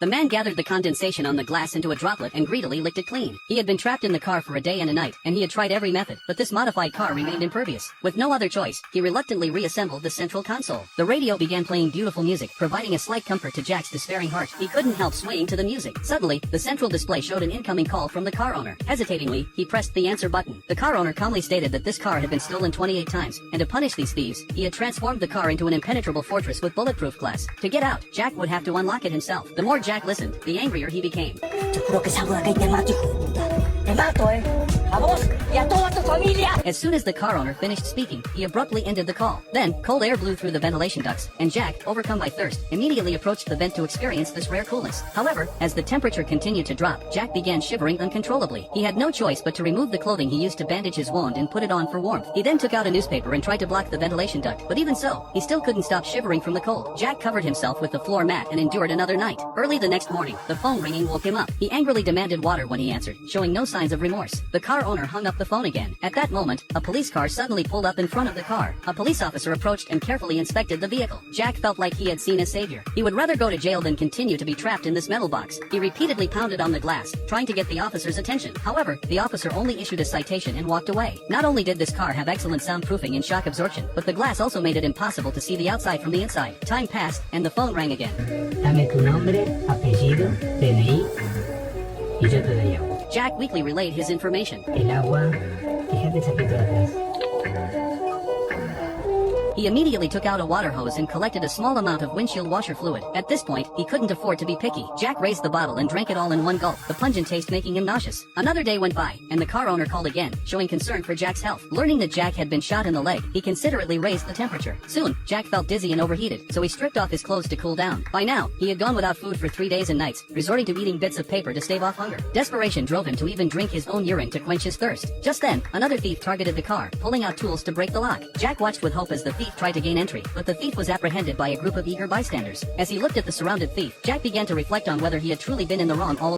The man gathered the condensation on the glass into a droplet and greedily licked it clean. He had been trapped in the car for a day and a night, and he had tried every method, but this modified car remained impervious. With no other choice, he reluctantly reassembled the central console. The radio began playing beautiful music, providing a slight comfort to Jack's despairing heart. He couldn't help swaying to the music. Suddenly, the central display showed an incoming call from the car owner. Hesitatingly, he pressed the answer button. The car owner calmly stated that this car had been stolen 28 times, and to punish these thieves, he had transformed the car into an impenetrable fortress with bulletproof glass. To get out, Jack would have to unlock it himself. The more Jack listened, the angrier he became. As soon as the car owner finished speaking, he abruptly ended the call. Then, cold air blew through the ventilation ducts, and Jack, overcome by thirst, immediately approached the vent to experience this rare coolness. However, as the temperature continued to drop, Jack began shivering uncontrollably. He had no choice but to remove the clothing he used to bandage his wound and put it on for warmth. He then took out a newspaper and tried to block the ventilation duct, but even so, he still couldn't stop shivering from the cold. Jack covered himself with the floor mat and endured another night. Early the next morning, the phone ringing woke him up. He angrily demanded water when he answered, showing no signs of remorse. The car owner hung up the phone again. At that moment, a police car suddenly pulled up in front of the car. A police officer approached and carefully inspected the vehicle. Jack felt like he had seen a savior. He would rather go to jail than continue to be trapped in this metal box. He repeatedly pounded on the glass, trying to get the officer's attention. However, the officer only issued a citation and walked away. Not only did this car have excellent soundproofing and shock absorption, but the glass also made it impossible to see the outside from the inside. Time passed, and the phone rang again. Dame tu nombre, apellido, DNI, y yo te la llamo. Jack weakly relayed his information. El agua, fíjate ese pito de atrás. He immediately took out a water hose and collected a small amount of windshield washer fluid. At this point, he couldn't afford to be picky. Jack raised the bottle and drank it all in one gulp, the pungent taste making him nauseous. Another day went by, and the car owner called again, showing concern for Jack's health. Learning that Jack had been shot in the leg, he considerately raised the temperature. Soon, Jack felt dizzy and overheated, so he stripped off his clothes to cool down. By now, he had gone without food for 3 days and nights, resorting to eating bits of paper to stave off hunger. Desperation drove him to even drink his own urine to quench his thirst. Just then, another thief targeted the car, pulling out tools to break the lock. Jack watched with hope as the thief tried to gain entry, but the thief was apprehended by a group of eager bystanders. As he looked at the surrounded thief, Jack began to reflect on whether he had truly been in the wrong all